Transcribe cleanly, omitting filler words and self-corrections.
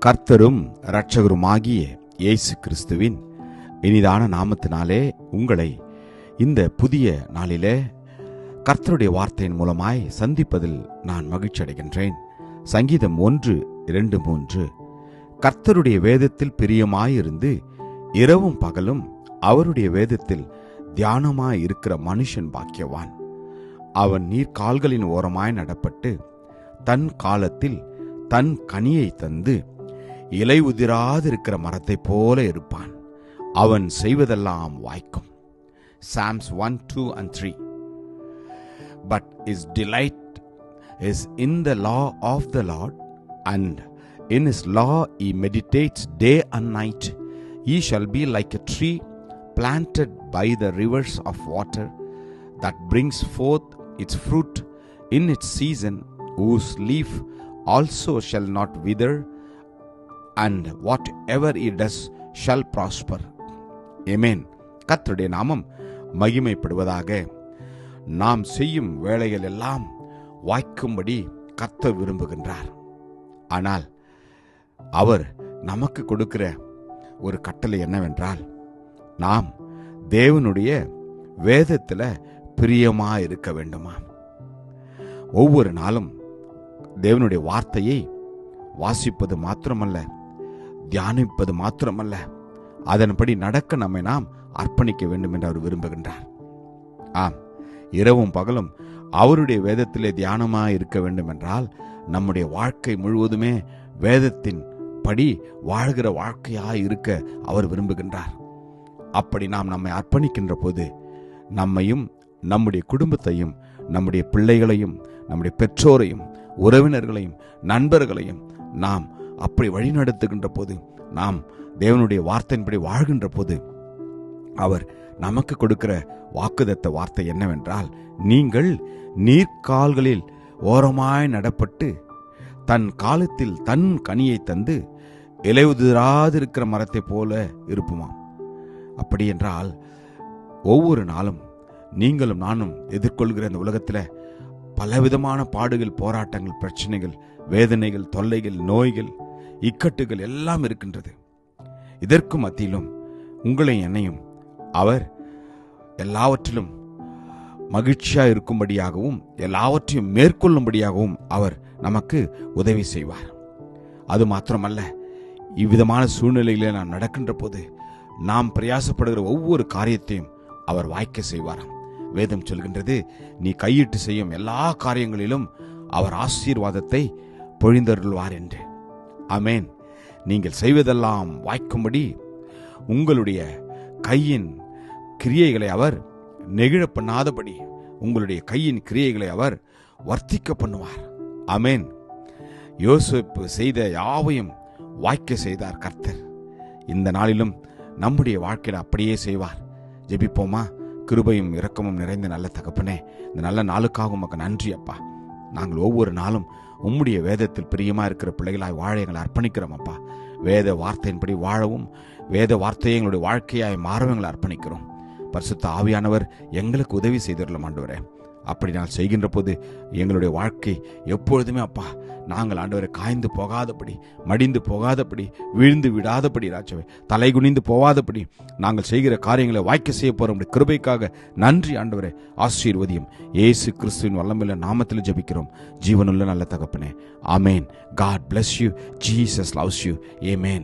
கர்த்தரும் இரட்சகருமாகிய இயேசு கிறிஸ்துவின் இனிதான நாமத்தினாலே உங்களை இந்த புதிய நாளிலே கர்த்தருடைய வார்த்தையின் மூலமாய் சந்திப்பதில் நான் மகிழ்ச்சி அடைகின்றேன். சங்கீதம் 1:2-3. கர்த்தருடைய வேதத்தில் பிரியமாயிருந்து இரவும் பகலும் அவருடைய வேதத்தில் தியானமாயிருக்கிற மனுஷன் பாக்கியவான். அவன் நீர்க்கால்களின் ஓரமாய் நடப்பட்டு தன் காலத்தில் தன் கனியை தந்து இலை உதிராதிருக்கிற மரத்தை போல இருப்பான். அவன் செய்வதெல்லாம் வாய்க்கும். Psalms 1:2-3. But his delight is in the law of the Lord, and in his law he meditates day and night. He shall be like a tree planted by the rivers of water, that brings forth its fruit in its season, whose leaf also shall not wither, and whatever he does shall prosper. Amen. கர்த்தருடைய நாமம் மகிமைப்படுவதாக. நாம் செய்யும் வேலைகள் எல்லாம் வாய்க்கும்படி கர்த்தர் விரும்புகின்றார். ஆனால் அவர் நமக்கு கொடுக்கிற ஒரு கட்டளை என்னவென்றால், நாம் தேவனுடைய வேதத்தில் பிரியமா இருக்க வேண்டுமா? ஒவ்வொரு நாளும் தேவனுடைய வார்த்தையை வாசிப்பது மாத்திரமல்ல, தியானிப்பது மாத்திரமல்ல, அதன்படி நடக்க நம்மை நாம் அர்ப்பணிக்க வேண்டும் என்று அவர் விரும்புகின்றார். ஆம், இரவும் பகலும் அவருடைய வேதத்திலே தியானமாக இருக்க வேண்டும் என்றால் நம்முடைய வாழ்க்கை முழுவதுமே வேதத்தின் படி வாழ்கிற வாழ்க்கையாக இருக்க அவர் விரும்புகின்றார். அப்படி நாம் நம்மை அர்ப்பணிக்கின்ற போது நம்மையும் நம்முடைய குடும்பத்தையும் நம்முடைய பிள்ளைகளையும் நம்முடைய பெற்றோரையும் உறவினர்களையும் நண்பர்களையும் நாம் அப்படி வழிநடத்துகின்ற போது, நாம் தேவனுடைய வார்த்தையின்படி வாழ்கின்ற போது, அவர் நமக்கு கொடுக்கிற வாக்குதத்த வார்த்தை என்னவென்றால், நீங்கள் நீர்க்கால்களில் ஓரமாய் நடப்பட்டு தன் காலத்தில் தன் கனியை தந்து இலையுதிராதிருக்கிற மரத்தை போல இருப்புமாம். அப்படி என்றால் ஒவ்வொரு நாளும் நீங்களும் நானும் எதிர்கொள்கிற இந்த உலகத்தில் பலவிதமான பாடுகள், போராட்டங்கள், பிரச்சனைகள், வேதனைகள், தொல்லைகள், நோய்கள், இக்கட்டுகள் எல்லாம் இருக்கின்றது. இதற்கு மத்தியிலும் உங்களை என்னையும் அவர் எல்லாவற்றிலும் மகிழ்ச்சியா இருக்கும்படியாகவும் எல்லாவற்றையும் மேற்கொள்ளும்படியாகவும் அவர் நமக்கு உதவி செய்வார். அது மாத்திரமல்ல, இவ்விதமான சூழ்நிலையிலே நாம் நடக்கின்ற போது நாம் பிரயாசப்படுகிற ஒவ்வொரு காரியத்தையும் அவர் வாய்க்க செய்வாராம். வேதம் சொல்கின்றது, நீ கையிட்டு செய்யும் எல்லா காரியங்களிலும் அவர் ஆசீர்வாதத்தை பொழிந்தருள்வார் என்று. ஆமென். நீங்கள் செய்வதெல்லாம் வாய்க்கும்படி உங்களுடைய கையின் கிரியைகளை அவர் நெகிழ பண்ணாதபடி உங்களுடைய கையின் கிரியைகளை அவர் வர்த்திக்க பண்ணுவார். ஆமென். யோசேப்பு செய்த யாவையும் வாய்க்க செய்தார் கர்த்தர். இந்த நாளிலும் நம்முடைய வாழ்க்கையில் அப்படியே செய்வார். ஜெபிப்போமா? கிருபையும் இரக்கமும் நிறைந்த நல்ல தகப்பனே, இந்த நல்ல நாளுக்காக உமக்கு நன்றி அப்பா. நாங்கள் ஒவ்வொரு நாளும் உம்முடைய வேதத்தில் பிரியமா இருக்கிற பிள்ளைகளாய் வாழ எங்களை அர்ப்பணிக்கிறோம் அப்பா. வேத வார்த்தையின்படி வாழவும், வேத வார்த்தையை எங்களுடைய வாழ்க்கையாய் மாறவும் எங்களை அர்ப்பணிக்கிறோம். பரிசுத்த ஆவியானவர் எங்களுக்கு உதவி செய்திடலாம் ஆண்டவரே. அப்படி நான் செய்கின்ற போது எங்களுடைய வாழ்க்கை எப்பொழுதுமே அப்பா, நாங்கள் ஆண்டவரை காய்ந்து போகாதபடி, மடிந்து போகாதபடி, வீழ்ந்து விடாதபடி, ராஜாவே தலை குனிந்து போகாதபடி நாங்கள் செய்கிற காரியங்களை வாய்க்க செய்ய போறோம். கிருபைக்காக நன்றி ஆண்டவரே. ஆசீர்வதியும். இயேசு கிறிஸ்துவின் வல்லமையுள்ள நாமத்தில் ஜெபிக்கிறோம் ஜீவனுள்ள நல்ல தகப்பனே. ஆமேன். God bless you. Jesus loves you. Amen.